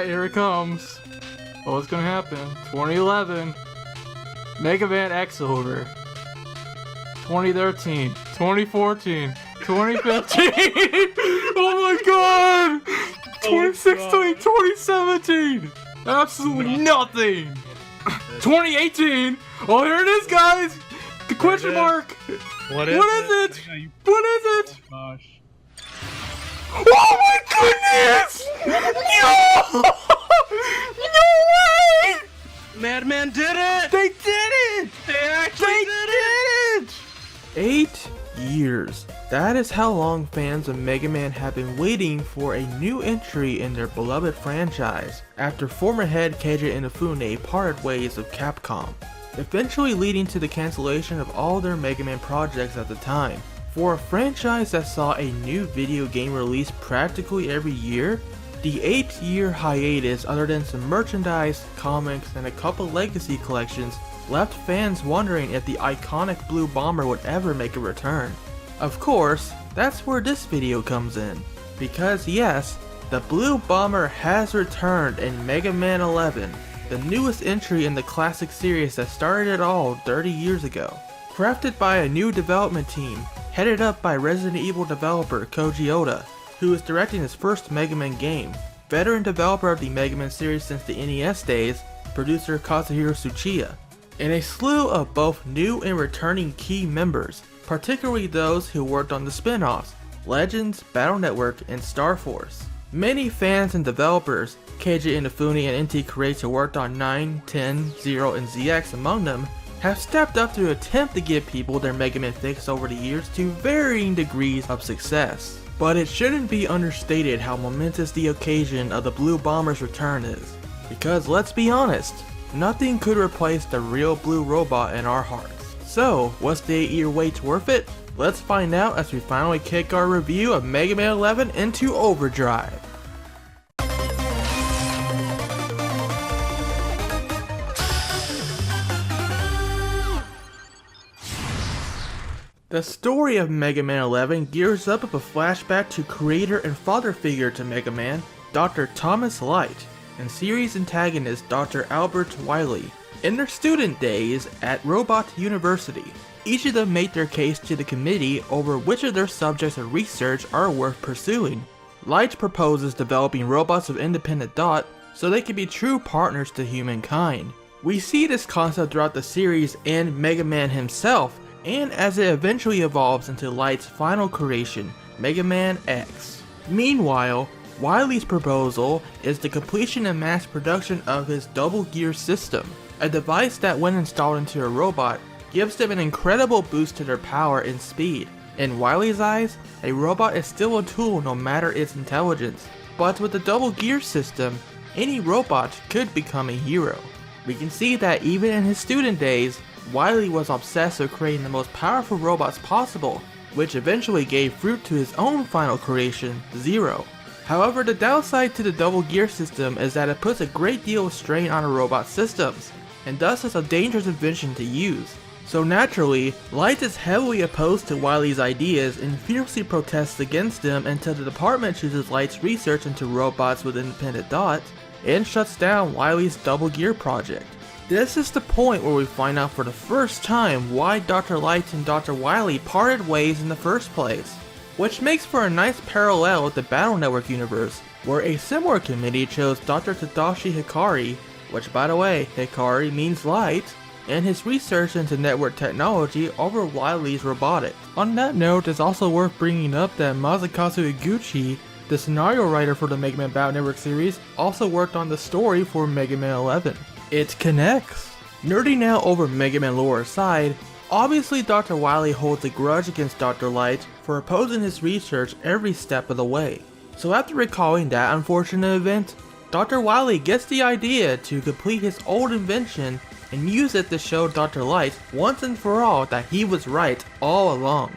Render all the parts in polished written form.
Alright, here it comes. What's gonna happen? 2011. Mega Man X over. 2013. 2014. 2015. Oh my god! 2016. 2017. Absolutely nothing. 2018. Oh, here it is, guys. The question mark. What is it? What is it? Oh gosh. Oh my goodness! No! No way! Madman did it! They did it! They actually did it! 8 years. That is how long fans of Mega Man have been waiting for a new entry in their beloved franchise after former head Keiji Inafune parted ways with Capcom, eventually leading to the cancellation of all their Mega Man projects at the time. For a franchise that saw a new video game release practically every year, the 8-year hiatus, other than some merchandise, comics, and a couple legacy collections, left fans wondering if the iconic Blue Bomber would ever make a return. Of course, that's where this video comes in, because yes, the Blue Bomber has returned in Mega Man 11, the newest entry in the classic series that started it all 30 years ago. Crafted by a new development team, headed up by Resident Evil developer Koji Oda, who is directing his first Mega Man game, veteran developer of the Mega Man series since the NES days, producer Kazuhiro Tsuchiya, and a slew of both new and returning key members, particularly those who worked on the spin-offs, Legends, Battle Network, and Star Force. Many fans and developers, Keiji Inafune and NT Creator worked on 9, 10, 0, and ZX among them, have stepped up to attempt to give people their Mega Man fix over the years to varying degrees of success. But it shouldn't be understated how momentous the occasion of the Blue Bomber's return is, because let's be honest, nothing could replace the real blue robot in our hearts. So, was the 8-year wait worth it? Let's find out as we finally kick our review of Mega Man 11 into overdrive. The story of Mega Man 11 gears up with a flashback to creator and father figure to Mega Man, Dr. Thomas Light, and series antagonist Dr. Albert Wily. In their student days at Robot University, each of them made their case to the committee over which of their subjects of research are worth pursuing. Light proposes developing robots of independent thought so they can be true partners to humankind. We see this concept throughout the series and Mega Man himself, and as it eventually evolves into Light's final creation, Mega Man X. Meanwhile, Wily's proposal is the completion and mass production of his double gear system, a device that when installed into a robot, gives them an incredible boost to their power and speed. In Wily's eyes, a robot is still a tool no matter its intelligence, but with the double gear system, any robot could become a hero. We can see that even in his student days, Wily was obsessed with creating the most powerful robots possible, which eventually gave fruit to his own final creation, Zero. However, the downside to the double gear system is that it puts a great deal of strain on a robot's systems, and thus is a dangerous invention to use. So naturally, Light is heavily opposed to Wily's ideas and fiercely protests against them until the department chooses Light's research into robots with independent thought, and shuts down Wily's double gear project. This is the point where we find out for the first time why Dr. Light and Dr. Wily parted ways in the first place, which makes for a nice parallel with the Battle Network universe, where a similar committee chose Dr. Tadashi Hikari, which by the way, Hikari means light, and his research into network technology over Wily's robotics. On that note, it's also worth bringing up that Masakazu Iguchi, the scenario writer for the Mega Man Battle Network series, also worked on the story for Mega Man 11. It connects. Nerding out over Mega Man lore aside, obviously Dr. Wily holds a grudge against Dr. Light for opposing his research every step of the way. So after recalling that unfortunate event, Dr. Wily gets the idea to complete his old invention and use it to show Dr. Light once and for all that he was right all along.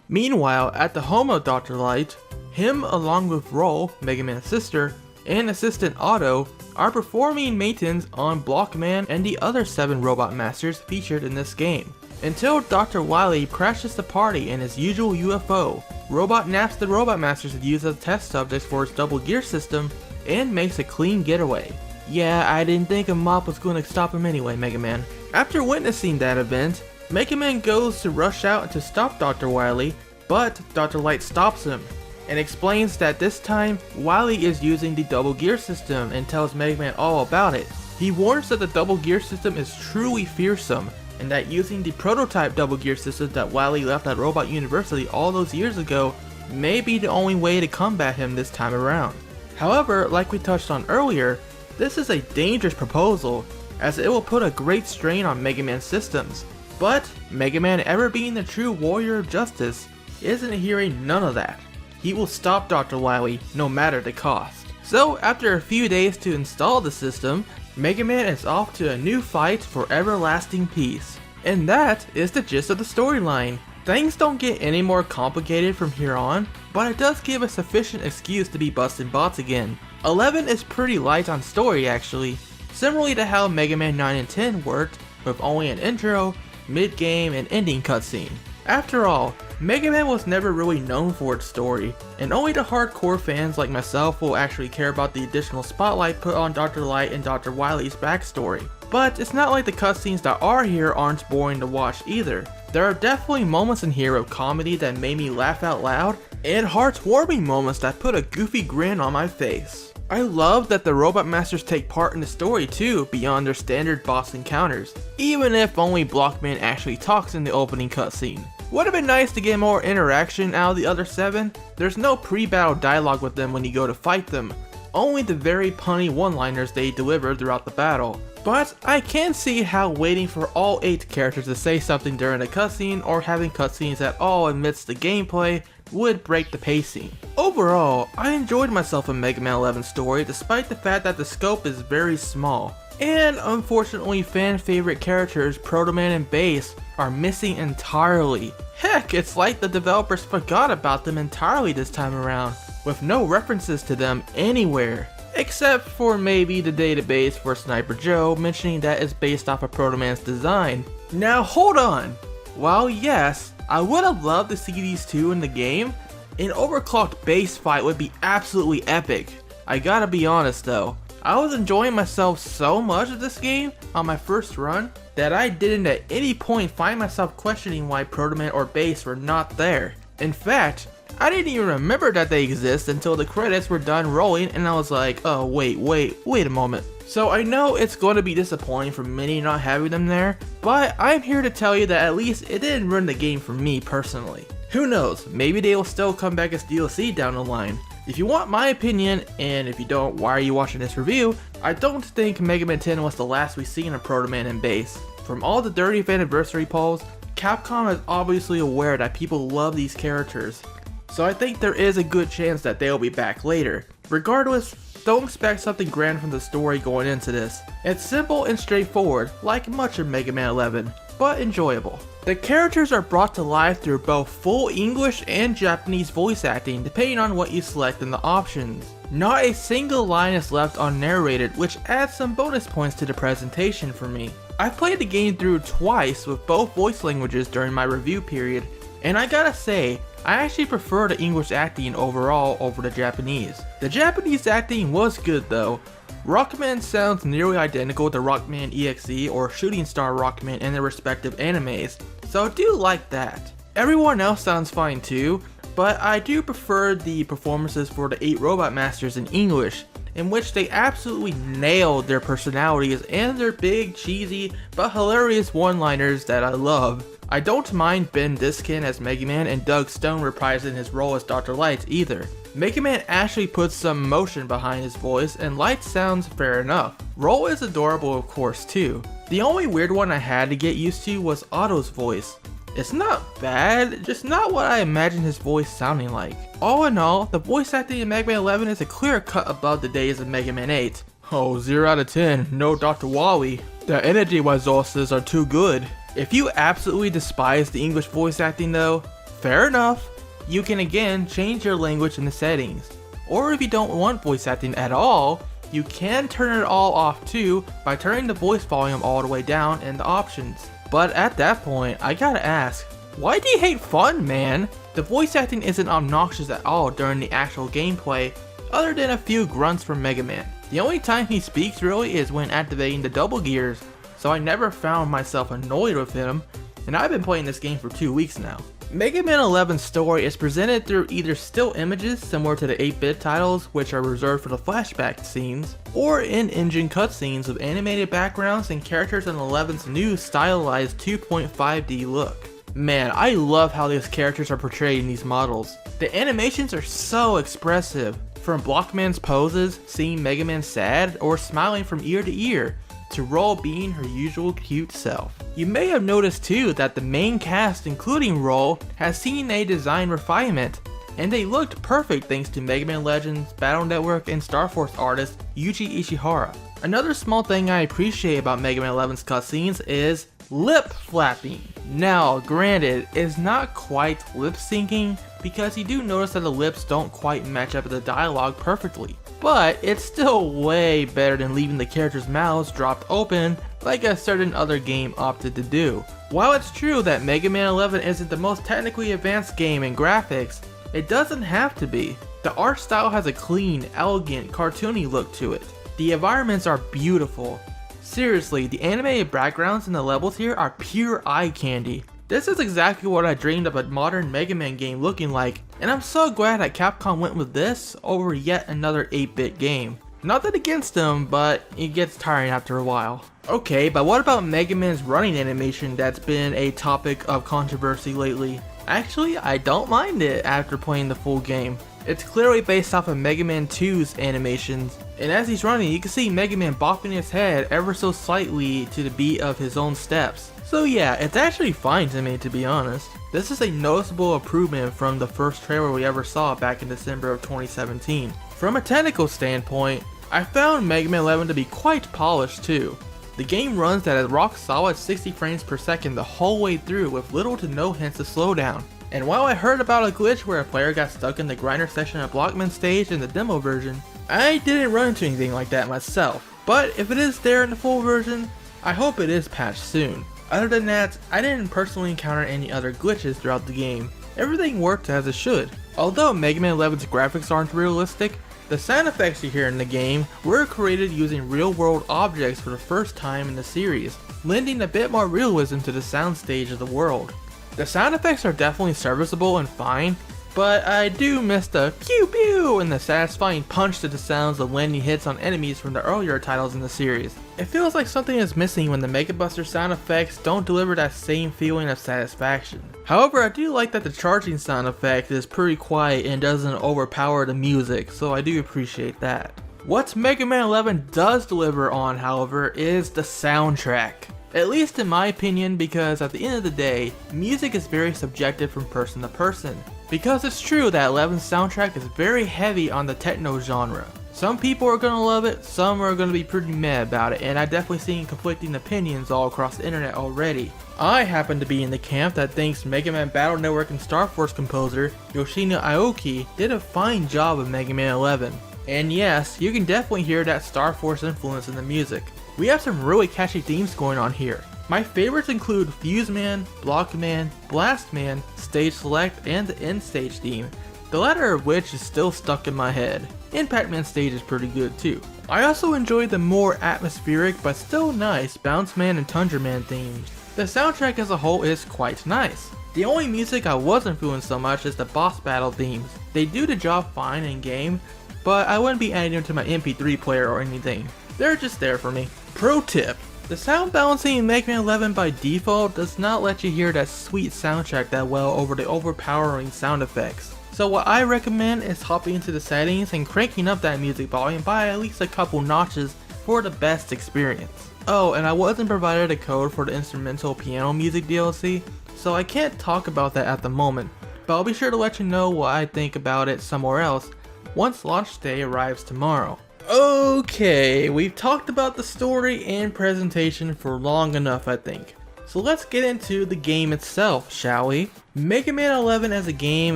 Meanwhile, at the home of Dr. Light, him along with Roll, Mega Man's sister, and assistant Otto are performing maintenance on Blockman and the other 7 robot masters featured in this game, until Dr. Wily crashes the party in his usual UFO. Robot naps the robot masters to use as test subjects for his double gear system, and makes a clean getaway. Yeah, I didn't think a mop was going to stop him anyway, Mega Man. After witnessing that event, Mega Man goes to rush out to stop Dr. Wily, but Dr. Light stops him and explains that this time Wily is using the double gear system and tells Mega Man all about it. He warns that the double gear system is truly fearsome and that using the prototype double gear system that Wily left at Robot University all those years ago may be the only way to combat him this time around. However, like we touched on earlier, this is a dangerous proposal as it will put a great strain on Mega Man's systems. But Mega Man, ever being the true warrior of justice, isn't hearing none of that. He will stop Dr. Wily no matter the cost. So after a few days to install the system, Mega Man is off to a new fight for everlasting peace. And that is the gist of the storyline. Things don't get any more complicated from here on, but it does give a sufficient excuse to be busting bots again. 11 is pretty light on story actually, similarly to how Mega Man 9 and 10 worked, with only an intro, mid-game, and ending cutscene. After all, Mega Man was never really known for its story, and only the hardcore fans like myself will actually care about the additional spotlight put on Dr. Light and Dr. Wily's backstory. But it's not like the cutscenes that are here aren't boring to watch either. There are definitely moments in here of comedy that made me laugh out loud, and heartwarming moments that put a goofy grin on my face. I love that the Robot Masters take part in the story too, beyond their standard boss encounters, even if only Blockman actually talks in the opening cutscene. Would have been nice to get more interaction out of the other 7. There's no pre-battle dialogue with them when you go to fight them, only the very punny one-liners they deliver throughout the battle. But I can see how waiting for all 8 characters to say something during a cutscene or having cutscenes at all amidst the gameplay would break the pacing. Overall, I enjoyed myself in Mega Man 11's story despite the fact that the scope is very small. And unfortunately, fan favorite characters Proto Man and Bass are missing entirely. Heck, it's like the developers forgot about them entirely this time around, with no references to them anywhere. Except for maybe the database for Sniper Joe mentioning that it's based off of Proto Man's design. Now hold on, while yes, I would have loved to see these two in the game, an overclocked Bass fight would be absolutely epic. I gotta be honest though, I was enjoying myself so much of this game on my first run that I didn't at any point find myself questioning why Proto Man or Bass were not there. In fact, I didn't even remember that they exist until the credits were done rolling and I was like, oh wait a moment. So I know it's going to be disappointing for many not having them there, but I'm here to tell you that at least it didn't ruin the game for me personally. Who knows, maybe they will still come back as DLC down the line. If you want my opinion, and if you don't, why are you watching this review, I don't think Mega Man 10 was the last we've seen of Proto Man and Bass. From all the 30th anniversary polls, Capcom is obviously aware that people love these characters. So I think there is a good chance that they'll be back later. Regardless, don't expect something grand from the story going into this. It's simple and straightforward, like much of Mega Man 11, but enjoyable. The characters are brought to life through both full English and Japanese voice acting depending on what you select in the options. Not a single line is left unnarrated, which adds some bonus points to the presentation for me. I've played the game through twice with both voice languages during my review period, and I gotta say, I actually prefer the English acting overall over the Japanese. The Japanese acting was good though. Rockman sounds nearly identical to Rockman EXE or Shooting Star Rockman in their respective animes, so I do like that. Everyone else sounds fine too, but I do prefer the performances for the 8 Robot Masters in English, in which they absolutely nailed their personalities and their big, cheesy, but hilarious one-liners that I love. I don't mind Ben Diskin as Mega Man and Doug Stone reprising his role as Dr. Light either. Mega Man actually puts some emotion behind his voice and Light sounds fair enough. Roll is adorable of course too. The only weird one I had to get used to was Otto's voice. It's not bad, just not what I imagined his voice sounding like. All in all, the voice acting in Mega Man 11 is a clear cut above the days of Mega Man 8. Oh, 0 out of 10, no Dr. Wily. The energy resources are too good. If you absolutely despise the English voice acting though, fair enough. You can again change your language in the settings. Or if you don't want voice acting at all, you can turn it all off too by turning the voice volume all the way down in the options. But at that point, I gotta ask, why do you hate fun, man? The voice acting isn't obnoxious at all during the actual gameplay, other than a few grunts from Mega Man. The only time he speaks really is when activating the double gears, so I never found myself annoyed with him, and I've been playing this game for 2 weeks now. Mega Man 11's story is presented through either still images similar to the 8-bit titles, which are reserved for the flashback scenes, or in-engine cutscenes with animated backgrounds and characters in 11's new stylized 2.5D look. Man, I love how these characters are portrayed in these models. The animations are so expressive, from Blockman's poses, seeing Mega Man sad, or smiling from ear to ear, to Roll being her usual cute self. You may have noticed too that the main cast, including Roll, has seen a design refinement, and they looked perfect thanks to Mega Man Legends, Battle Network, and Star Force artist Yuji Ishihara. Another small thing I appreciate about Mega Man 11's cutscenes is lip flapping. Now, granted, it's not quite lip syncing because you do notice that the lips don't quite match up with the dialogue perfectly. But it's still way better than leaving the characters' mouths dropped open like a certain other game opted to do. While it's true that Mega Man 11 isn't the most technically advanced game in graphics, it doesn't have to be. The art style has a clean, elegant, cartoony look to it. The environments are beautiful. Seriously, the animated backgrounds in the levels here are pure eye candy. This is exactly what I dreamed of a modern Mega Man game looking like, and I'm so glad that Capcom went with this over yet another 8-bit game. Nothing against them, but it gets tiring after a while. Okay, but what about Mega Man's running animation that's been a topic of controversy lately? Actually, I don't mind it after playing the full game. It's clearly based off of Mega Man 2's animations, and as he's running you can see Mega Man bopping his head ever so slightly to the beat of his own steps. So yeah, it's actually fine to me, to be honest. This is a noticeable improvement from the first trailer we ever saw back in December of 2017. From a technical standpoint, I found Mega Man 11 to be quite polished too. The game runs at a rock solid 60 frames per second the whole way through with little to no hints of slowdown. And while I heard about a glitch where a player got stuck in the grinder section of Blockman's stage in the demo version, I didn't run into anything like that myself. But if it is there in the full version, I hope it is patched soon. Other than that, I didn't personally encounter any other glitches throughout the game. Everything worked as it should. Although Mega Man 11's graphics aren't realistic, the sound effects you hear in the game were created using real-world objects for the first time in the series, lending a bit more realism to the soundstage of the world. The sound effects are definitely serviceable and fine, but I do miss the pew pew and the satisfying punch to the sounds of landing hits on enemies from the earlier titles in the series. It feels like something is missing when the Mega Buster sound effects don't deliver that same feeling of satisfaction. However, I do like that the charging sound effect is pretty quiet and doesn't overpower the music, so I do appreciate that. What Mega Man 11 does deliver on, however, is the soundtrack. At least in my opinion, because at the end of the day, music is very subjective from person to person. Because it's true that 11's soundtrack is very heavy on the techno genre. Some people are gonna love it, some are gonna be pretty mad about it, and I've definitely seen conflicting opinions all across the internet already. I happen to be in the camp that thinks Mega Man Battle Network and Star Force composer Yoshino Aoki did a fine job of Mega Man 11. And yes, you can definitely hear that Star Force influence in the music. We have some really catchy themes going on here. My favorites include Fuse Man, Block Man, Blast Man, Stage Select, and the End Stage theme, the latter of which is still stuck in my head. Impact Man stage is pretty good too. I also enjoy the more atmospheric but still nice Bounce Man and Tundra Man themes. The soundtrack as a whole is quite nice. The only music I wasn't feeling so much is the boss battle themes. They do the job fine in game, but I wouldn't be adding them to my MP3 player or anything. They're just there for me. Pro tip: the sound balancing in Mega Man 11 by default does not let you hear that sweet soundtrack that well over the overpowering sound effects. So what I recommend is hopping into the settings and cranking up that music volume by at least a couple notches for the best experience. Oh, and I wasn't provided a code for the instrumental piano music DLC, so I can't talk about that at the moment, but I'll be sure to let you know what I think about it somewhere else once launch day arrives tomorrow. Okay, we've talked about the story and presentation for long enough, I think. So let's get into the game itself, shall we? Mega Man 11 as a game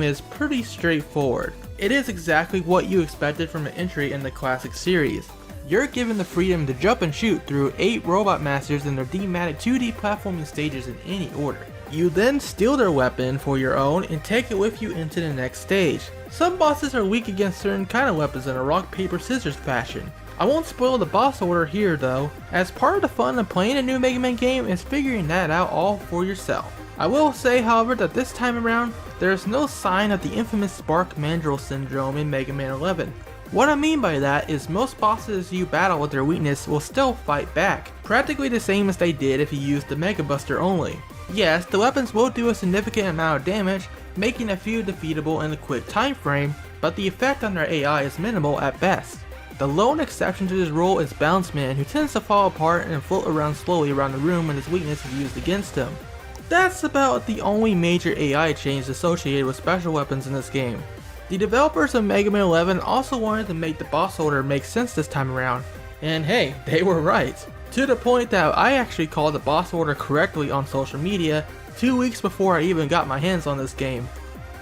is pretty straightforward. It is exactly what you expected from an entry in the classic series. You're given the freedom to jump and shoot through 8 robot masters and their thematic 2D platforming stages in any order. You then steal their weapon for your own and take it with you into the next stage. Some bosses are weak against certain kind of weapons in a rock paper scissors fashion. I won't spoil the boss order here though, as part of the fun of playing a new Mega Man game is figuring that out all for yourself. I will say however that this time around, there is no sign of the infamous Spark Mandrill syndrome in Mega Man 11. What I mean by that is most bosses you battle with their weakness will still fight back, practically the same as they did if you used the Mega Buster only. Yes, the weapons will do a significant amount of damage, making a few defeatable in a quick time frame, but the effect on their AI is minimal at best. The lone exception to this rule is Bounce Man, who tends to fall apart and float around slowly around the room when his weakness is used against him. That's about the only major AI change associated with special weapons in this game. The developers of Mega Man 11 also wanted to make the boss order make sense this time around, and hey, they were right. To the point that I actually called the boss order correctly on social media 2 weeks before I even got my hands on this game.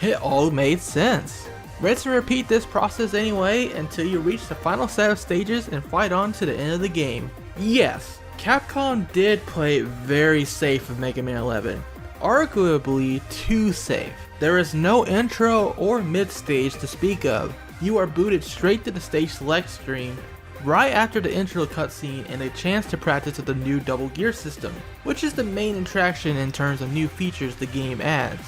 It all made sense. Let's repeat this process anyway until you reach the final set of stages and fight on to the end of the game. Yes, Capcom did play it very safe with Mega Man 11. Arguably too safe. There is no intro or mid stage to speak of. You are booted straight to the stage select screen right after the intro cutscene and a chance to practice with the new double gear system, which is the main attraction in terms of new features the game adds.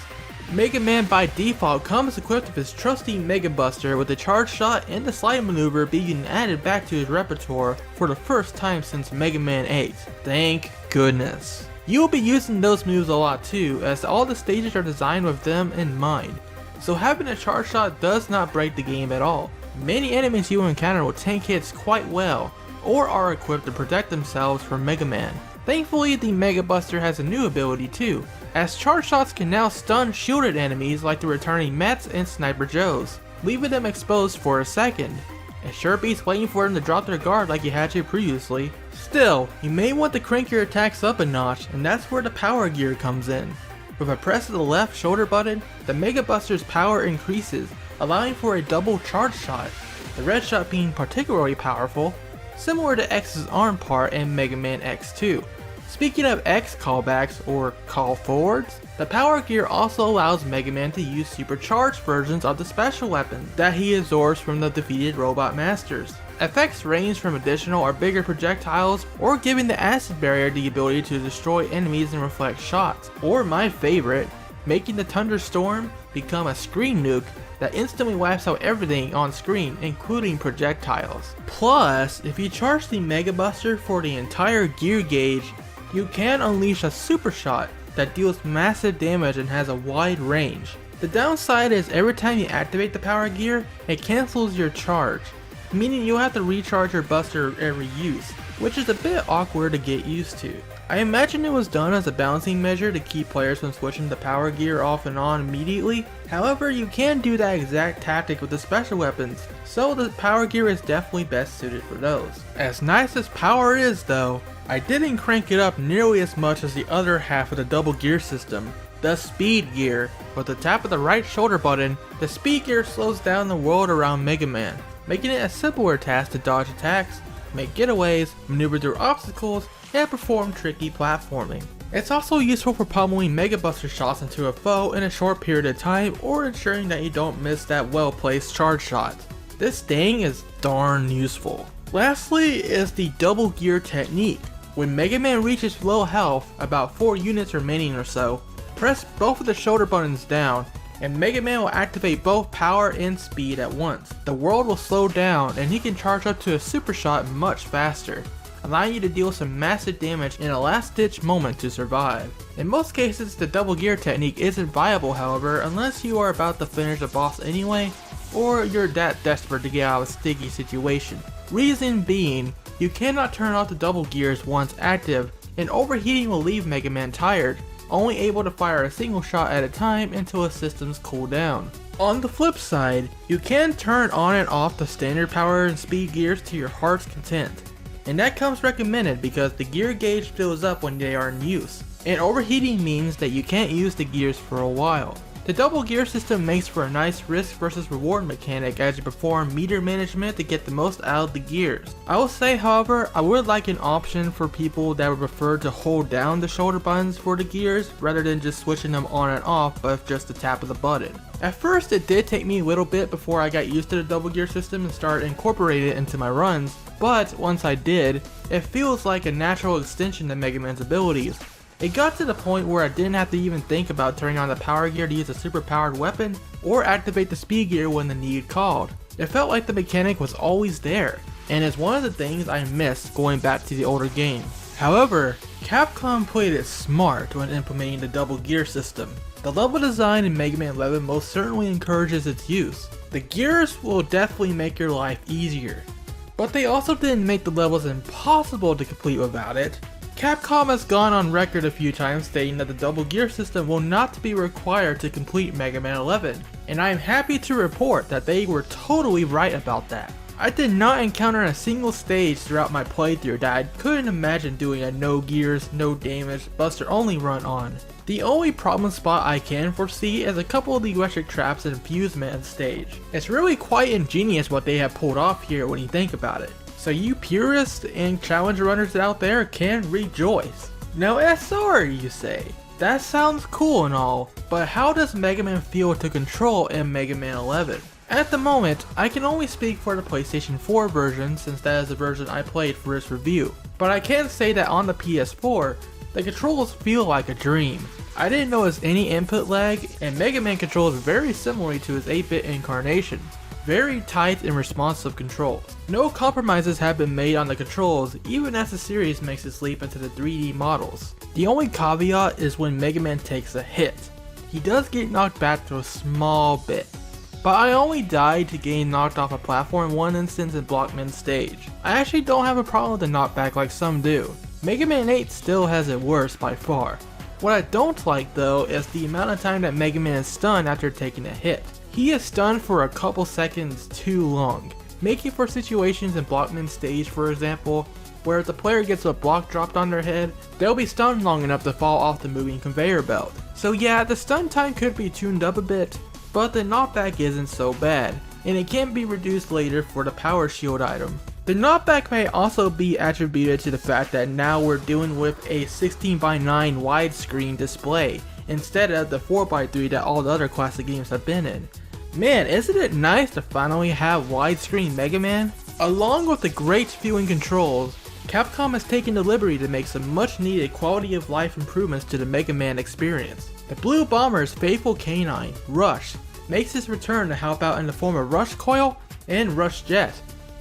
Mega Man by default comes equipped with his trusty Mega Buster with the charge shot and the slide maneuver being added back to his repertoire for the first time since Mega Man 8. Thank goodness. You will be using those moves a lot too, as all the stages are designed with them in mind. So having a charge shot does not break the game at all. Many enemies you encounter will tank hits quite well, or are equipped to protect themselves from Mega Man. Thankfully, the Mega Buster has a new ability too, as charge shots can now stun shielded enemies like the returning Mets and Sniper Joes, leaving them exposed for a second. It sure beats waiting for them to drop their guard like you had to previously. Still, you may want to crank your attacks up a notch, and that's where the power gear comes in. With a press of the left shoulder button, the Mega Buster's power increases, allowing for a double charge shot, the red shot being particularly powerful, similar to X's arm part in Mega Man X2. Speaking of X callbacks or call forwards, the power gear also allows Mega Man to use supercharged versions of the special weapon that he absorbs from the defeated Robot Masters. Effects range from additional or bigger projectiles, or giving the acid barrier the ability to destroy enemies and reflect shots, or my favorite, making the Thunderstorm become a screen nuke that instantly wipes out everything on screen, including projectiles. Plus, if you charge the Mega Buster for the entire gear gauge, you can unleash a super shot that deals massive damage and has a wide range. The downside is every time you activate the power gear, it cancels your charge, meaning you'll have to recharge your buster every use, which is a bit awkward to get used to. I imagine it was done as a balancing measure to keep players from switching the power gear off and on immediately. However, you can do that exact tactic with the special weapons, so the power gear is definitely best suited for those. As nice as power is though, I didn't crank it up nearly as much as the other half of the double gear system, the speed gear. With the tap of the right shoulder button, the speed gear slows down the world around Mega Man, making it a simpler task to dodge attacks, make getaways, maneuver through obstacles, and perform tricky platforming. It's also useful for pummeling Mega Buster shots into a foe in a short period of time, or ensuring that you don't miss that well placed charge shot. This thing is darn useful. Lastly is the double gear technique. When Mega Man reaches low health, about 4 units remaining or so, press both of the shoulder buttons down, and Mega Man will activate both power and speed at once. The world will slow down and he can charge up to a super shot much faster, allowing you to deal some massive damage in a last ditch moment to survive. In most cases, the double gear technique isn't viable however, unless you are about to finish a boss anyway, or you're that desperate to get out of a sticky situation. Reason being, you cannot turn off the double gears once active, and overheating will leave Mega Man tired, only able to fire a single shot at a time until his systems cool down. On the flip side, you can turn on and off the standard power and speed gears to your heart's content, and that comes recommended because the gear gauge fills up when they are in use, and overheating means that you can't use the gears for a while. The double gear system makes for a nice risk versus reward mechanic as you perform meter management to get the most out of the gears. I will say, however, I would like an option for people that would prefer to hold down the shoulder buttons for the gears rather than just switching them on and off with just the tap of the button. At first it did take me a little bit before I got used to the double gear system and started incorporating it into my runs, but once I did, it feels like a natural extension to Mega Man's abilities. It got to the point where I didn't have to even think about turning on the power gear to use a super powered weapon or activate the speed gear when the need called. It felt like the mechanic was always there, and it's one of the things I missed going back to the older game. However, Capcom played it smart when implementing the double gear system. The level design in Mega Man 11 most certainly encourages its use. The gears will definitely make your life easier, but they also didn't make the levels impossible to complete without it. Capcom has gone on record a few times stating that the double gear system will not be required to complete Mega Man 11, and I am happy to report that they were totally right about that. I did not encounter a single stage throughout my playthrough that I couldn't imagine doing a no gears, no damage, buster only run on. The only problem spot I can foresee is a couple of the electric traps in Fuse Man stage. It's really quite ingenious what they have pulled off here when you think about it. So you purists and challenger runners out there can rejoice. Now SR, you say? That sounds cool and all, but how does Mega Man feel to control in Mega Man 11? At the moment, I can only speak for the PlayStation 4 version since that is the version I played for this review, but I can say that on the PS4, the controls feel like a dream. I didn't notice any input lag, and Mega Man controls very similarly to his 8-bit incarnation. Very tight and responsive controls. No compromises have been made on the controls even as the series makes its leap into the 3D models. The only caveat is when Mega Man takes a hit. He does get knocked back to a small bit, but I only died to getting knocked off a platform in one instance in Blockman's stage. I actually don't have a problem with the knockback like some do. Mega Man 8 still has it worse by far. What I don't like though is the amount of time that Mega Man is stunned after taking a hit. He is stunned for a couple seconds too long, making for situations in Blockman's stage, for example, where if the player gets a block dropped on their head, they'll be stunned long enough to fall off the moving conveyor belt. So yeah, the stun time could be tuned up a bit, but the knockback isn't so bad, and it can be reduced later for the power shield item. The knockback may also be attributed to the fact that now we're dealing with a 16:9 widescreen display, instead of the 4:3 that all the other classic games have been in. Man, isn't it nice to finally have widescreen Mega Man? Along with the great feeling controls, Capcom has taken the liberty to make some much needed quality of life improvements to the Mega Man experience. The Blue Bomber's faithful canine, Rush, makes his return to help out in the form of Rush Coil and Rush Jet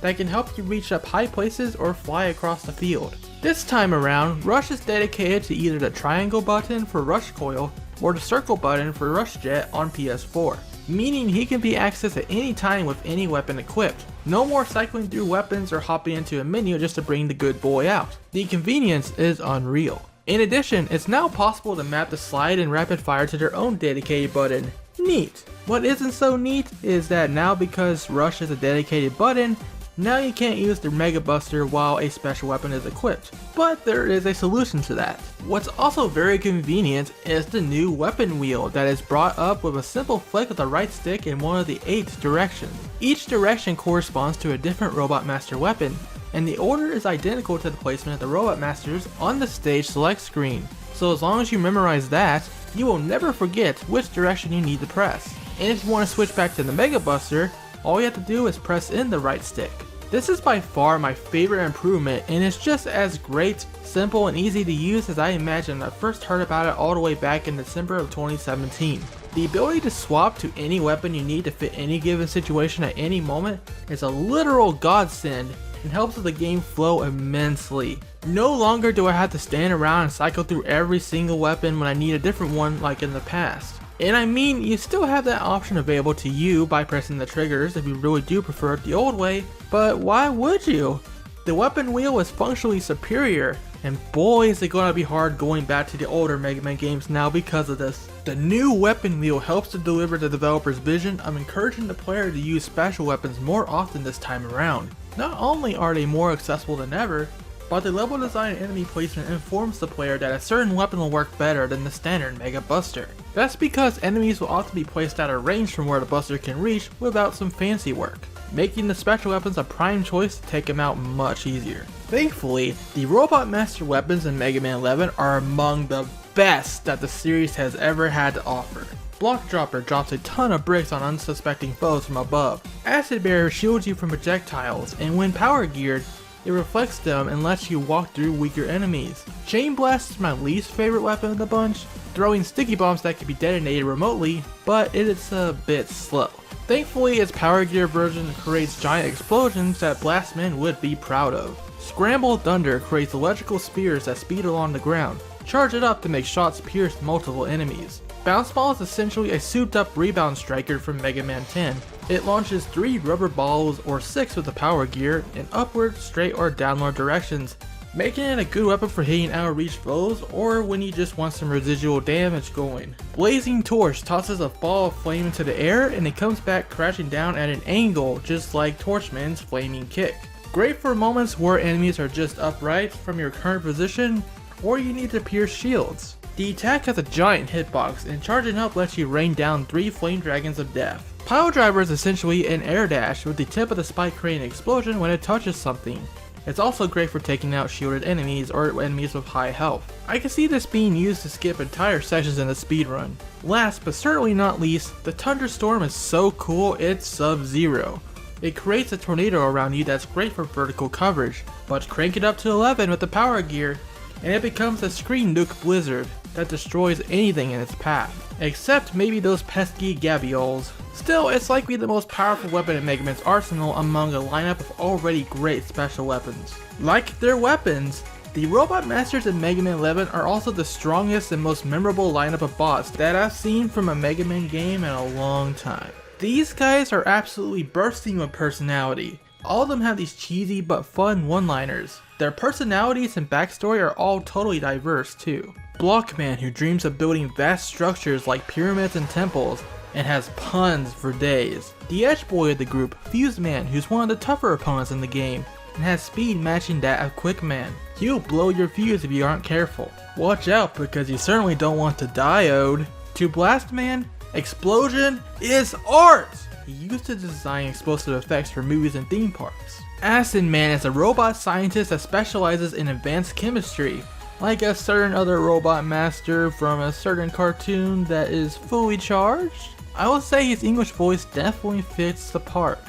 that can help you reach up high places or fly across the field. This time around, Rush is dedicated to either the triangle button for Rush Coil or the circle button for Rush Jet on PS4, meaning he can be accessed at any time with any weapon equipped. No more cycling through weapons or hopping into a menu just to bring the good boy out. The convenience is unreal. In addition, it's now possible to map the slide and rapid fire to their own dedicated button. Neat. What isn't so neat is that now because Rush is a dedicated button, now you can't use the Mega Buster while a special weapon is equipped, but there is a solution to that. What's also very convenient is the new weapon wheel that is brought up with a simple flick of the right stick in one of the 8 directions. Each direction corresponds to a different Robot Master weapon, and the order is identical to the placement of the Robot Masters on the stage select screen. So as long as you memorize that, you will never forget which direction you need to press. And if you want to switch back to the Mega Buster, all you have to do is press in the right stick. This is by far my favorite improvement, and it's just as great, simple, and easy to use as I imagined when I first heard about it all the way back in December of 2017. The ability to swap to any weapon you need to fit any given situation at any moment is a literal godsend and helps with the game flow immensely. No longer do I have to stand around and cycle through every single weapon when I need a different one like in the past. And I mean, you still have that option available to you by pressing the triggers if you really do prefer it the old way, but why would you? The weapon wheel is functionally superior, and boy is it gonna be hard going back to the older Mega Man games now because of this. The new weapon wheel helps to deliver the developer's vision of encouraging the player to use special weapons more often this time around. Not only are they more accessible than ever, but the level design and enemy placement informs the player that a certain weapon will work better than the standard Mega Buster. That's because enemies will often be placed out of range from where the Buster can reach without some fancy work, making the special weapons a prime choice to take them out much easier. Thankfully, the Robot Master weapons in Mega Man 11 are among the best that the series has ever had to offer. Block Dropper drops a ton of bricks on unsuspecting foes from above. Acid Barrier shields you from projectiles, and when power geared, it reflects them and lets you walk through weaker enemies. Chain Blast is my least favorite weapon of the bunch, throwing sticky bombs that can be detonated remotely, but it is a bit slow. Thankfully, its power gear version creates giant explosions that Blastman would be proud of. Scramble Thunder creates electrical spears that speed along the ground. Charge it up to make shots pierce multiple enemies. Bounce Ball is essentially a souped up rebound striker from Mega Man 10. It launches 3 rubber balls or 6 with the power gear in upward, straight, or downward directions, making it a good weapon for hitting out of reach foes or when you just want some residual damage going. Blazing Torch tosses a ball of flame into the air and it comes back crashing down at an angle just like Torchman's flaming kick. Great for moments where enemies are just upright from your current position or you need to pierce shields. The attack has a giant hitbox, and charging up lets you rain down 3 flame dragons of death. Pile Driver is essentially an air dash with the tip of the spike creating an explosion when it touches something. It's also great for taking out shielded enemies or enemies with high health. I can see this being used to skip entire sessions in a speedrun. Last but certainly not least, the Thunderstorm is so cool it's Sub-Zero. It creates a tornado around you that's great for vertical coverage, but crank it up to 11 with the power gear, and it becomes a screen nuke blizzard that destroys anything in its path, except maybe those pesky Gabioles. Still, it's likely the most powerful weapon in Mega Man's arsenal among a lineup of already great special weapons. Like their weapons, the Robot Masters in Mega Man 11 are also the strongest and most memorable lineup of bots that I've seen from a Mega Man game in a long time. These guys are absolutely bursting with personality. All of them have these cheesy but fun one-liners. Their personalities and backstory are all totally diverse too. Blockman, who dreams of building vast structures like pyramids and temples, and has puns for days. The edge boy of the group, Fuse Man, who's one of the tougher opponents in the game, and has speed matching that of Quick Man. He'll blow your fuse if you aren't careful. Watch out because you certainly don't want to diode. To Blast Man, explosion is art! He used to design explosive effects for movies and theme parks. Acid Man is a robot scientist that specializes in advanced chemistry, like a certain other robot master from a certain cartoon that is fully charged. I will say his English voice definitely fits the part.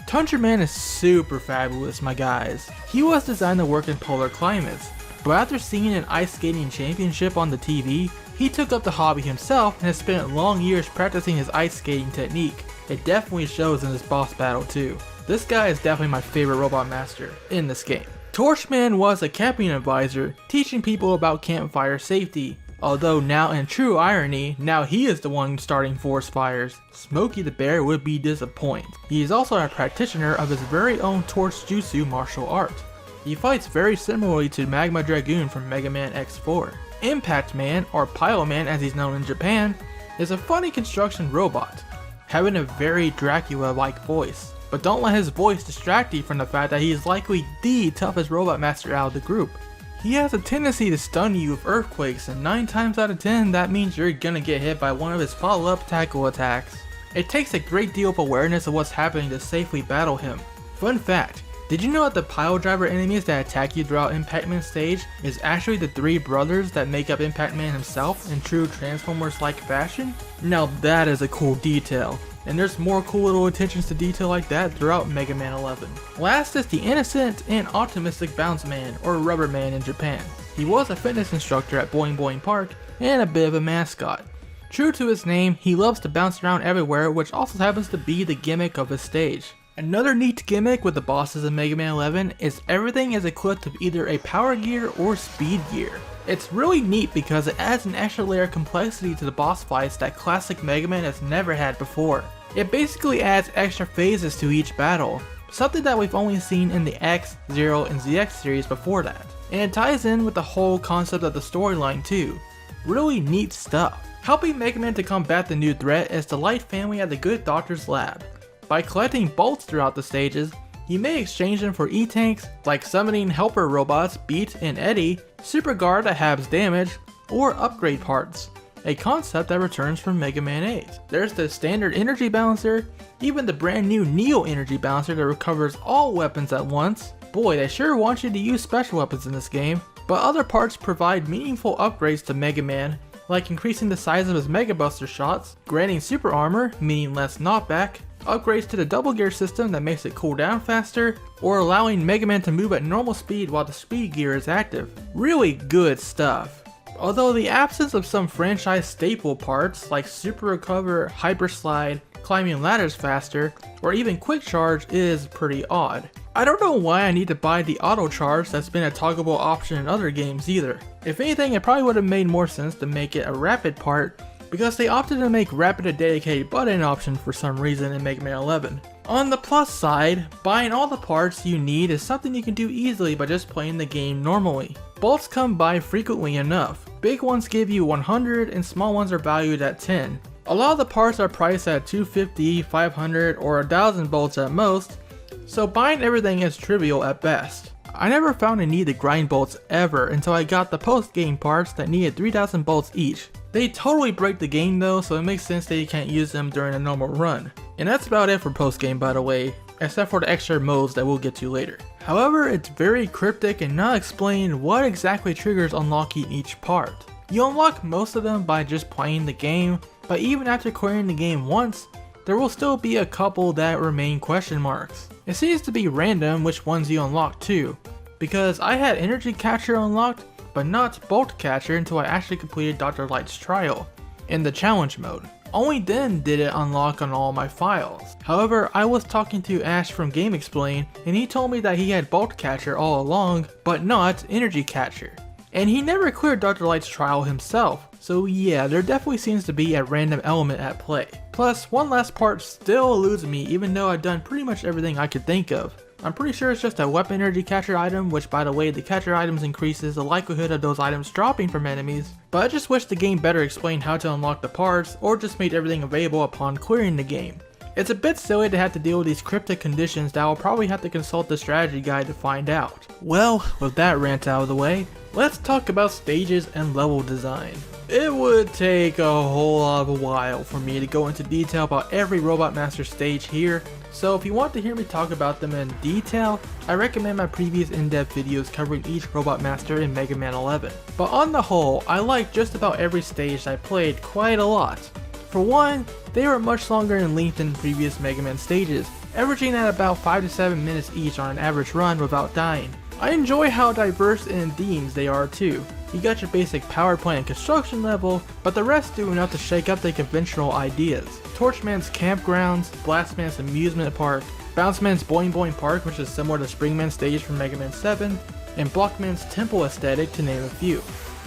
Tundra Man is super fabulous, my guys. He was designed to work in polar climates, but after seeing an ice skating championship on the TV, he took up the hobby himself and has spent long years practicing his ice skating technique. It definitely shows in this boss battle too. This guy is definitely my favorite robot master in this game. Torchman was a camping advisor, teaching people about campfire safety. Although now in true irony, now he is the one starting forest fires. Smokey the Bear would be disappointed. He is also a practitioner of his very own Torch Jutsu martial art. He fights very similarly to Magma Dragoon from Mega Man X4. Impact Man, or Pile Man as he's known in Japan, is a funny construction robot, having a very Dracula-like voice. But don't let his voice distract you from the fact that he is likely the toughest robot master out of the group. He has a tendency to stun you with earthquakes, and 9 times out of 10 that means you're gonna get hit by one of his follow-up tackle attacks. It takes a great deal of awareness of what's happening to safely battle him. Fun fact, did you know that the pile driver enemies that attack you throughout Impact Man's stage is actually the 3 brothers that make up Impact Man himself in true Transformers-like fashion? Now that is a cool detail. And there's more cool little attentions to detail like that throughout Mega Man 11. Last is the innocent and optimistic Bounce Man, or Rubber Man in Japan. He was a fitness instructor at Boing Boing Park, and a bit of a mascot. True to his name, he loves to bounce around everywhere, which also happens to be the gimmick of his stage. Another neat gimmick with the bosses in Mega Man 11 is everything is equipped with either a power gear or speed gear. It's really neat because it adds an extra layer of complexity to the boss fights that classic Mega Man has never had before. It basically adds extra phases to each battle, something that we've only seen in the X, Zero, and ZX series before that. And it ties in with the whole concept of the storyline too. Really neat stuff. Helping Mega Man to combat the new threat is the Light family at the Good Doctor's lab. By collecting bolts throughout the stages, You may exchange them for E-tanks, like summoning helper robots Beat and Eddie, Super Guard that halves damage, or upgrade parts, a concept that returns from Mega Man 8. There's the standard energy balancer, even the brand new Neo energy balancer that recovers all weapons at once. Boy, they sure want you to use special weapons in this game. But other parts provide meaningful upgrades to Mega Man, like increasing the size of his Mega Buster shots, granting super armor, meaning less knockback, upgrades to the double gear system that makes it cool down faster, or allowing Mega Man to move at normal speed while the speed gear is active. Really good stuff. Although the absence of some franchise staple parts like Super Recover, Hyper Slide, climbing ladders faster, or even Quick Charge is pretty odd. I don't know why I need to buy the auto charge that's been a toggleable option in other games either. If anything, it probably would have made more sense to make it a rapid part, because they opted to make rapid a dedicated button option for some reason in Mega Man 11. On the plus side, buying all the parts you need is something you can do easily by just playing the game normally. Bolts come by frequently enough. Big ones give you 100 and small ones are valued at 10. A lot of the parts are priced at 250, 500, or 1000 bolts at most, so buying everything is trivial at best. I never found a need to grind bolts ever until I got the post-game parts that needed 3000 bolts each. They totally break the game though, so it makes sense that you can't use them during a normal run. And that's about it for post-game, by the way, except for the extra modes that we'll get to later. However, it's very cryptic and not explained what exactly triggers unlocking each part. You unlock most of them by just playing the game, but even after clearing the game once, there will still be a couple that remain question marks. It seems to be random which ones you unlock too, because I had Energy Catcher unlocked, but not Bolt Catcher until I actually completed Dr. Light's trial, in the challenge mode. Only then did it unlock on all my files. However, I was talking to Ash from GameXplain, and he told me that he had Bolt Catcher all along, but not Energy Catcher. And he never cleared Dr. Light's trial himself, so yeah, there definitely seems to be a random element at play. Plus, one last part still eludes me even though I've done pretty much everything I could think of. I'm pretty sure it's just a weapon energy catcher item, which by the way, the catcher items increases the likelihood of those items dropping from enemies, but I just wish the game better explained how to unlock the parts, or just made everything available upon clearing the game. It's a bit silly to have to deal with these cryptic conditions that I'll probably have to consult the strategy guide to find out. Well, with that rant out of the way, let's talk about stages and level design. It would take a whole lot of a while for me to go into detail about every Robot Master stage here, so if you want to hear me talk about them in detail, I recommend my previous in-depth videos covering each Robot Master in Mega Man 11. But on the whole, I liked just about every stage I played quite a lot. For one, they were much longer in length than previous Mega Man stages, averaging at about 5 to 7 minutes each on an average run without dying. I enjoy how diverse in themes they are too. You got your basic power plant and construction level, but the rest do enough to shake up the conventional ideas. Torchman's campgrounds, Blastman's amusement park, Bounceman's Boing Boing Park, which is similar to Springman's stage from Mega Man 7, and Blockman's temple aesthetic, to name a few.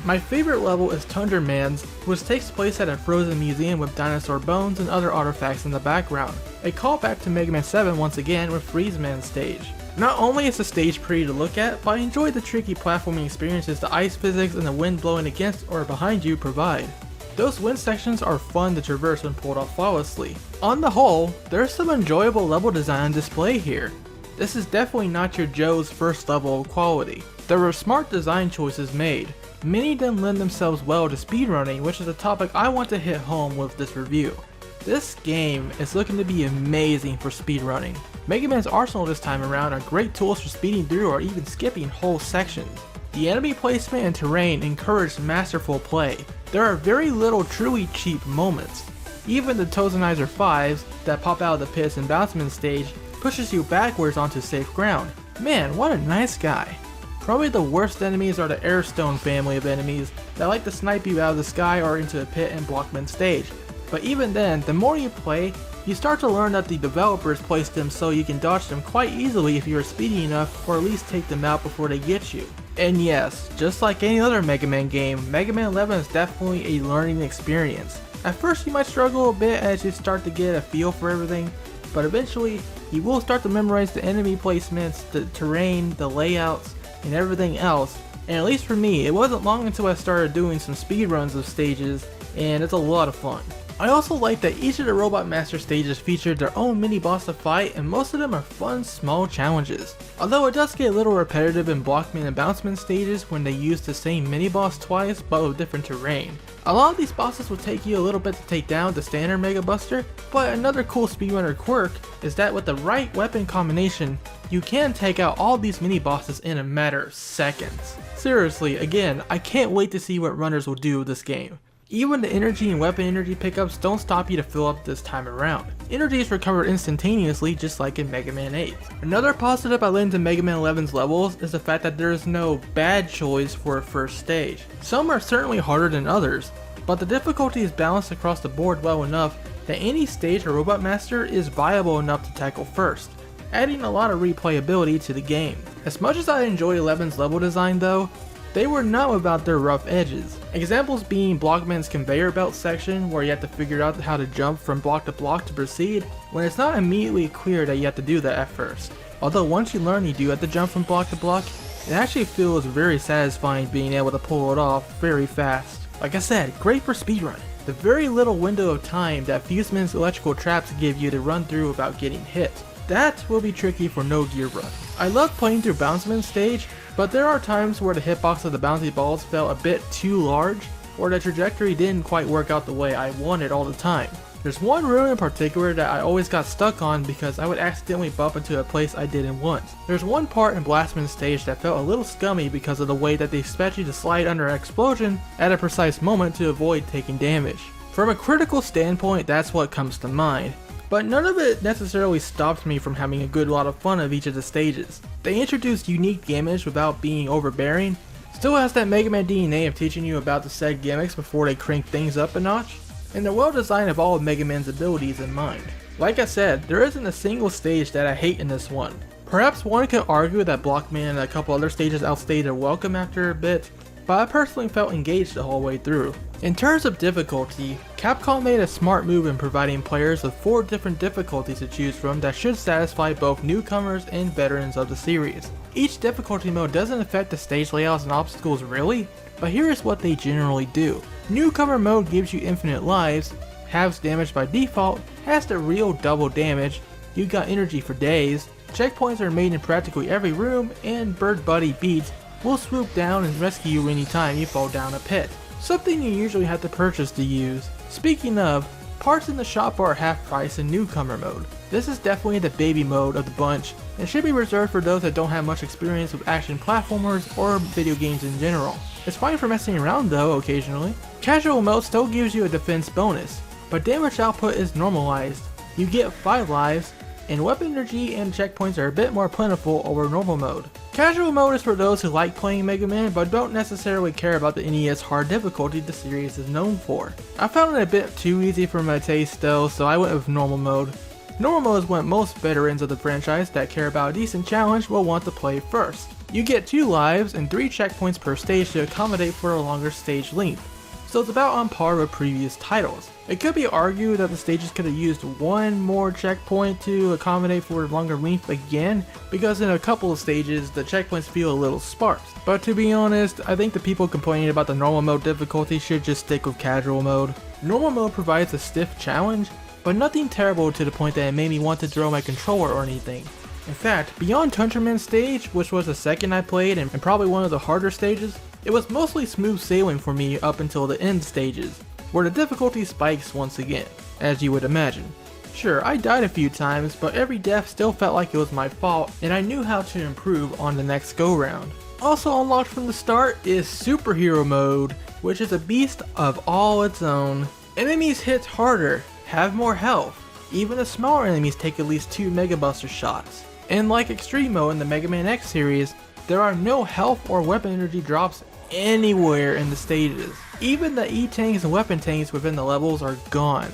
My favorite level is Tundra Man's, which takes place at a frozen museum with dinosaur bones and other artifacts in the background. A callback to Mega Man 7 once again with Freeze Man's stage. Not only is the stage pretty to look at, but I enjoy the tricky platforming experiences the ice physics and the wind blowing against or behind you provide. Those wind sections are fun to traverse when pulled off flawlessly. On the whole, there's some enjoyable level design on display here. This is definitely not your Joe's first level of quality. There were smart design choices made. Many of them lend themselves well to speedrunning, which is a topic I want to hit home with this review. This game is looking to be amazing for speedrunning. Mega Man's arsenal this time around are great tools for speeding through or even skipping whole sections. The enemy placement and terrain encourage masterful play. There are very little truly cheap moments. Even the Tozenizer 5s that pop out of the pits and Bounceman stage pushes you backwards onto safe ground. Man, what a nice guy. Probably the worst enemies are the Airstone family of enemies that like to snipe you out of the sky or into a pit and Blockman stage. But even then, the more you play, you start to learn that the developers placed them so you can dodge them quite easily if you are speedy enough, or at least take them out before they get you. And yes, just like any other Mega Man game, Mega Man 11 is definitely a learning experience. At first you might struggle a bit as you start to get a feel for everything, but eventually you will start to memorize the enemy placements, the terrain, the layouts, and everything else. And at least for me, it wasn't long until I started doing some speedruns of stages, and it's a lot of fun. I also like that each of the Robot Master stages featured their own mini boss to fight, and most of them are fun small challenges. Although it does get a little repetitive in Blockman and Bounceman stages when they use the same mini boss twice but with different terrain. A lot of these bosses will take you a little bit to take down the standard Mega Buster, but another cool speedrunner quirk is that with the right weapon combination, you can take out all these mini bosses in a matter of seconds. Seriously, again, I can't wait to see what runners will do with this game. Even the energy and weapon energy pickups don't stop you to fill up this time around. Energy is recovered instantaneously just like in Mega Man 8. Another positive I learned in Mega Man 11's levels is the fact that there is no bad choice for a first stage. Some are certainly harder than others, but the difficulty is balanced across the board well enough that any stage or Robot Master is viable enough to tackle first, adding a lot of replayability to the game. As much as I enjoy 11's level design though, they were not without their rough edges. Examples being Blockman's conveyor belt section, where you have to figure out how to jump from block to block to proceed, when it's not immediately clear that you have to do that at first. Although once you learn you do have to jump from block to block, it actually feels very satisfying being able to pull it off very fast. Like I said, great for speedrunning. The very little window of time that Fuseman's electrical traps give you to run through without getting hit. That will be tricky for no gear run. I love playing through Bounceman's stage, but there are times where the hitbox of the bouncy balls felt a bit too large, or the trajectory didn't quite work out the way I wanted all the time. There's one room in particular that I always got stuck on because I would accidentally bump into a place I didn't want. There's one part in Blastman's stage that felt a little scummy because of the way that they expect you to slide under an explosion at a precise moment to avoid taking damage. From a critical standpoint, that's what comes to mind. But none of it necessarily stopped me from having a good lot of fun of each of the stages. They introduced unique gimmicks without being overbearing, still has that Mega Man DNA of teaching you about the said gimmicks before they crank things up a notch, and the well design of all of Mega Man's abilities in mind. Like I said, there isn't a single stage that I hate in this one. Perhaps one could argue that Blockman and a couple other stages outstayed their welcome after a bit, but I personally felt engaged the whole way through. In terms of difficulty, Capcom made a smart move in providing players with 4 different difficulties to choose from that should satisfy both newcomers and veterans of the series. Each difficulty mode doesn't affect the stage layouts and obstacles really, but here is what they generally do. Newcomer mode gives you infinite lives, halves damage by default, has the real double damage, you got energy for days, checkpoints are made in practically every room, and Bird Buddy Beats will swoop down and rescue you anytime you fall down a pit. Something you usually have to purchase to use. Speaking of, parts in the shop are half price in newcomer mode. This is definitely the baby mode of the bunch, and should be reserved for those that don't have much experience with action platformers or video games in general. It's fine for messing around though occasionally. Casual mode still gives you a defense bonus, but damage output is normalized. You get 5 lives, and weapon energy and checkpoints are a bit more plentiful over normal mode. Casual mode is for those who like playing Mega Man but don't necessarily care about the NES hard difficulty the series is known for. I found it a bit too easy for my taste though, so I went with normal mode. Normal mode is what most veterans of the franchise that care about a decent challenge will want to play first. You get 2 lives and 3 checkpoints per stage to accommodate for a longer stage length, so it's about on par with previous titles. It could be argued that the stages could have used 1 more checkpoint to accommodate for a longer length again, because in a couple of stages the checkpoints feel a little sparse. But to be honest, I think the people complaining about the normal mode difficulty should just stick with casual mode. Normal mode provides a stiff challenge, but nothing terrible to the point that it made me want to throw my controller or anything. In fact, beyond Countryman's stage, which was the second I played and probably one of the harder stages, it was mostly smooth sailing for me up until the end stages, where the difficulty spikes once again, as you would imagine. Sure, I died a few times, but every death still felt like it was my fault, and I knew how to improve on the next go round. Also unlocked from the start is Superhero Mode, which is a beast of all its own. Enemies hit harder, have more health. Even the smaller enemies take at least 2 Mega Buster shots. And like Extreme Mode in the Mega Man X series, there are no health or weapon energy drops anywhere in the stages. Even the E-tanks and weapon tanks within the levels are gone.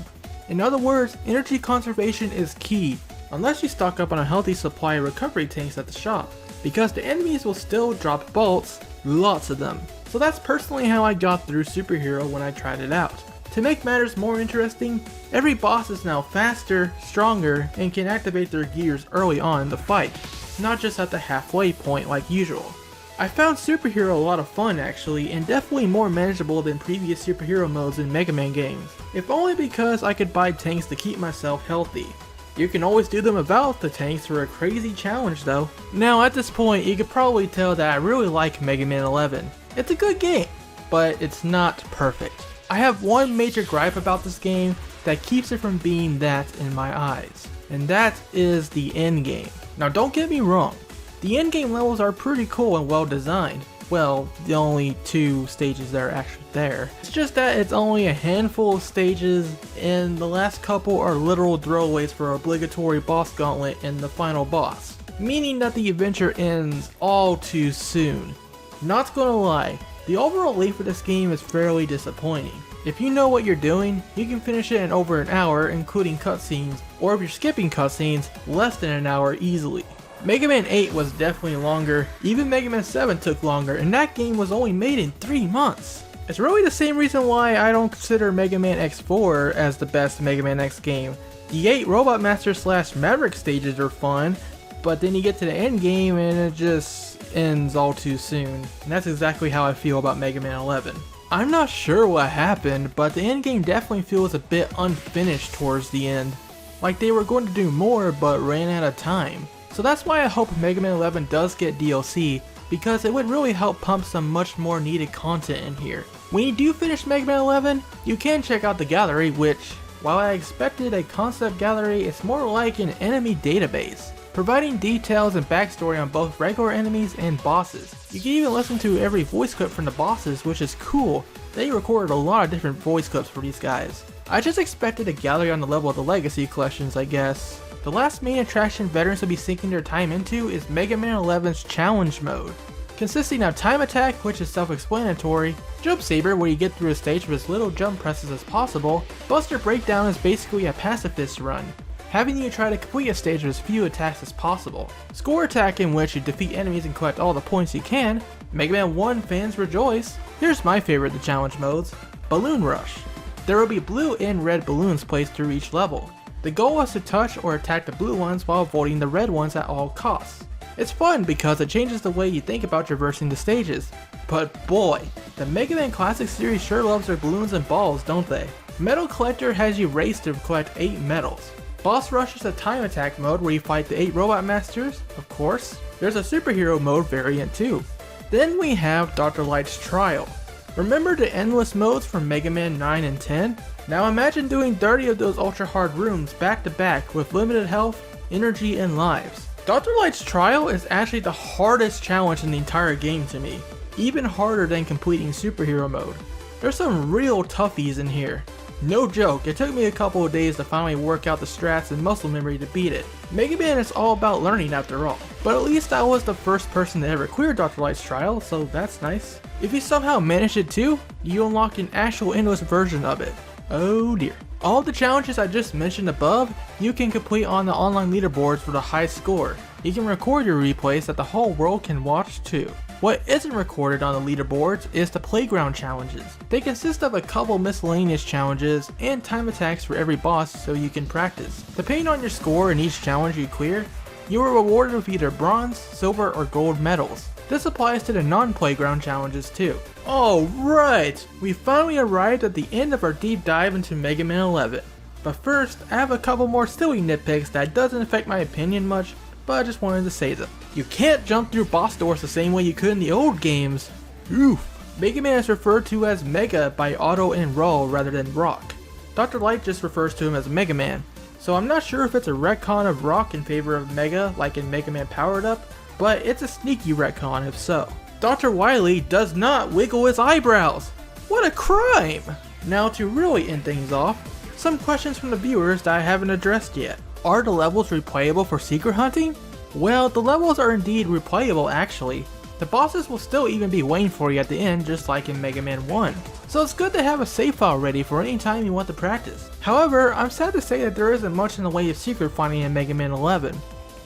In other words, energy conservation is key, unless you stock up on a healthy supply of recovery tanks at the shop, because the enemies will still drop bolts, lots of them. So that's personally how I got through Superhero when I tried it out. To make matters more interesting, every boss is now faster, stronger, and can activate their gears early on in the fight, not just at the halfway point like usual. I found Superhero a lot of fun actually, and definitely more manageable than previous superhero modes in Mega Man games, if only because I could buy tanks to keep myself healthy. You can always do them without the tanks for a crazy challenge though. Now at this point you could probably tell that I really like Mega Man 11. It's a good game, but it's not perfect. I have one major gripe about this game that keeps it from being that in my eyes, and that is the endgame. Now don't get me wrong, the endgame levels are pretty cool and well designed. Well, the only 2 stages that are actually there. It's just that it's only a handful of stages, and the last couple are literal throwaways for obligatory boss gauntlet and the final boss, meaning that the adventure ends all too soon. Not gonna lie, the overall lead for this game is fairly disappointing. If you know what you're doing, you can finish it in over an hour including cutscenes, or if you're skipping cutscenes, less than an hour easily. Mega Man 8 was definitely longer, even Mega Man 7 took longer, and that game was only made in 3 months. It's really the same reason why I don't consider Mega Man X4 as the best Mega Man X game. The 8 Robot Master / Maverick stages are fun, but then you get to the end game and it just ends all too soon. And that's exactly how I feel about Mega Man 11. I'm not sure what happened, but the end game definitely feels a bit unfinished towards the end. Like they were going to do more but ran out of time. So that's why I hope Mega Man 11 does get DLC, because it would really help pump some much more needed content in here. When you do finish Mega Man 11, you can check out the gallery, which, while I expected a concept gallery, it's more like an enemy database, providing details and backstory on both regular enemies and bosses. You can even listen to every voice clip from the bosses, which is cool. They recorded a lot of different voice clips for these guys. I just expected a gallery on the level of the Legacy collections, I guess. The last main attraction veterans will be sinking their time into is Mega Man 11's Challenge Mode, consisting of Time Attack, which is self-explanatory, Jump Saber, where you get through a stage with as little jump presses as possible, Buster Breakdown is basically a pacifist run, having you try to complete a stage with as few attacks as possible, Score Attack, in which you defeat enemies and collect all the points you can, Mega Man 1 Fans Rejoice. Here's my favorite of the challenge modes, Balloon Rush. There will be blue and red balloons placed through each level. The goal is to touch or attack the blue ones while avoiding the red ones at all costs. It's fun because it changes the way you think about traversing the stages. But boy, the Mega Man Classic series sure loves their balloons and balls, don't they? Medal Collector has you race to collect 8 medals. Boss Rush is a time attack mode where you fight the 8 Robot Masters, of course. There's a superhero mode variant too. Then we have Dr. Light's Trial. Remember the endless modes from Mega Man 9 and 10? Now imagine doing 30 of those ultra hard rooms back to back with limited health, energy, and lives. Dr. Light's Trial is actually the hardest challenge in the entire game to me, even harder than completing superhero mode. There's some real toughies in here. No joke, it took me a couple of days to finally work out the strats and muscle memory to beat it. Mega Man is all about learning after all, but at least I was the first person to ever clear Dr. Light's Trial, so that's nice. If you somehow manage it too, you unlock an actual endless version of it. Oh dear. All the challenges I just mentioned above, you can complete on the online leaderboards for the high score. You can record your replays that the whole world can watch too. What isn't recorded on the leaderboards is the playground challenges. They consist of a couple miscellaneous challenges and time attacks for every boss so you can practice. Depending on your score in each challenge you clear, you are rewarded with either bronze, silver, or gold medals. This applies to the non-playground challenges too. Alright, we finally arrived at the end of our deep dive into Mega Man 11. But first, I have a couple more silly nitpicks that doesn't affect my opinion much, but I just wanted to say them. You can't jump through boss doors the same way you could in the old games. Oof. Mega Man is referred to as Mega by Otto and Roll rather than Rock. Dr. Light just refers to him as Mega Man, so I'm not sure if it's a retcon of Rock in favor of Mega like in Mega Man Powered Up, but it's a sneaky retcon if so. Dr. Wily does not wiggle his eyebrows. What a crime! Now to really end things off, some questions from the viewers that I haven't addressed yet. Are the levels replayable for secret hunting? Well, the levels are indeed replayable actually. The bosses will still even be waiting for you at the end just like in Mega Man 1. So it's good to have a save file ready for any time you want to practice. However, I'm sad to say that there isn't much in the way of secret finding in Mega Man 11.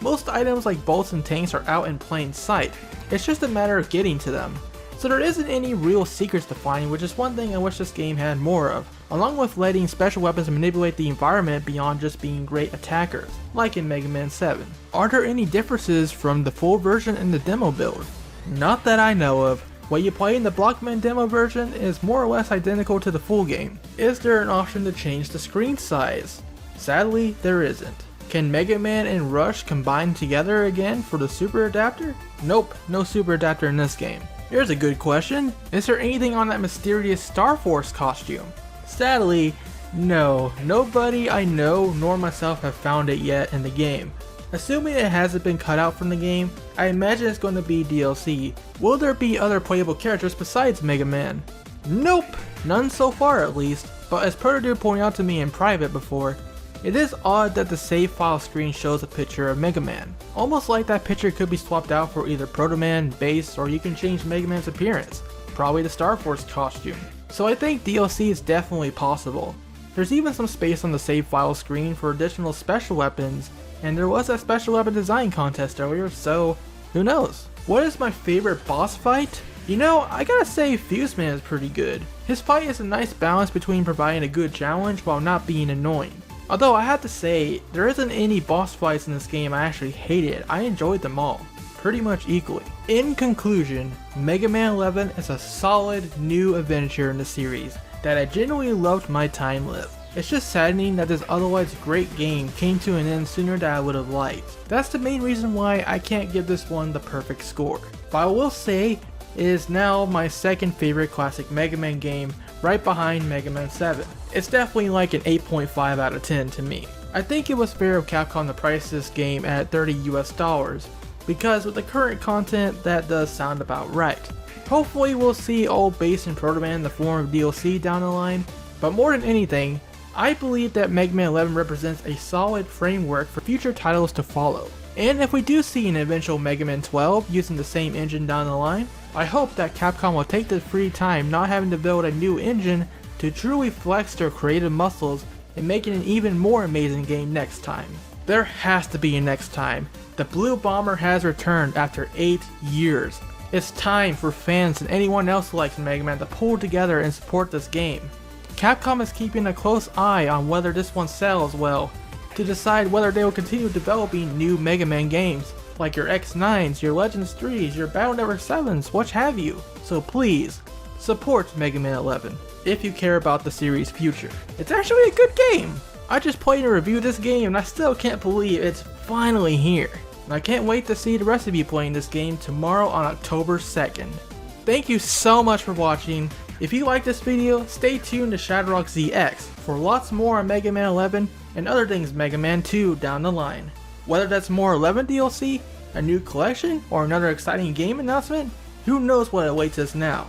Most items like bolts and tanks are out in plain sight, it's just a matter of getting to them. So there isn't any real secrets to find, which is one thing I wish this game had more of, along with letting special weapons manipulate the environment beyond just being great attackers, like in Mega Man 7. Are there any differences from the full version and the demo build? Not that I know of. What you play in the Blockman demo version is more or less identical to the full game. Is there an option to change the screen size? Sadly, there isn't. Can Mega Man and Rush combine together again for the Super Adapter? Nope, no Super Adapter in this game. Here's a good question. Is there anything on that mysterious Star Force costume? Sadly, no. Nobody I know nor myself have found it yet in the game. Assuming it hasn't been cut out from the game, I imagine it's going to be DLC. Will there be other playable characters besides Mega Man? Nope, none so far at least, but as Proto pointed out to me in private before, it is odd that the save file screen shows a picture of Mega Man. Almost like that picture could be swapped out for either Proto Man, Base, or you can change Mega Man's appearance. Probably the Star Force costume. So I think DLC is definitely possible. There's even some space on the save file screen for additional special weapons, and there was a special weapon design contest earlier, so who knows? What is my favorite boss fight? You know, I gotta say Fuse Man is pretty good. His fight is a nice balance between providing a good challenge while not being annoying. Although I have to say, there isn't any boss fights in this game I actually hated. I enjoyed them all, pretty much equally. In conclusion, Mega Man 11 is a solid new adventure in the series that I genuinely loved my time with. It's just saddening that this otherwise great game came to an end sooner than I would have liked. That's the main reason why I can't give this one the perfect score. But I will say, it is now my second favorite classic Mega Man game, right behind Mega Man 7. It's definitely like an 8.5 out of 10 to me. I think it was fair of Capcom to price this game at $30 US, because with the current content that does sound about right. Hopefully we'll see old Base and Proto Man in the form of DLC down the line, but more than anything, I believe that Mega Man 11 represents a solid framework for future titles to follow. And if we do see an eventual Mega Man 12 using the same engine down the line, I hope that Capcom will take the free time not having to build a new engine to truly flex their creative muscles and make it an even more amazing game next time. There has to be a next time. The Blue Bomber has returned after 8 years. It's time for fans and anyone else who likes Mega Man to pull together and support this game. Capcom is keeping a close eye on whether this one sells well, to decide whether they will continue developing new Mega Man games, like your X9s, your Legends 3s, your Battle Network 7s, what have you. So please, support Mega Man 11, if you care about the series' future. It's actually a good game! I just played and reviewed this game and I still can't believe it's finally here. And I can't wait to see the rest of you playing this game tomorrow on October 2nd. Thank you so much for watching. If you like this video, stay tuned to ShadowRockZX for lots more on Mega Man 11 and other things Mega Man 2 down the line. Whether that's more 11 DLC, a new collection, or another exciting game announcement, who knows what awaits us now.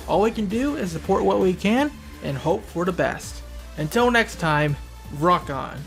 All we can do is support what we can and hope for the best. Until next time, rock on.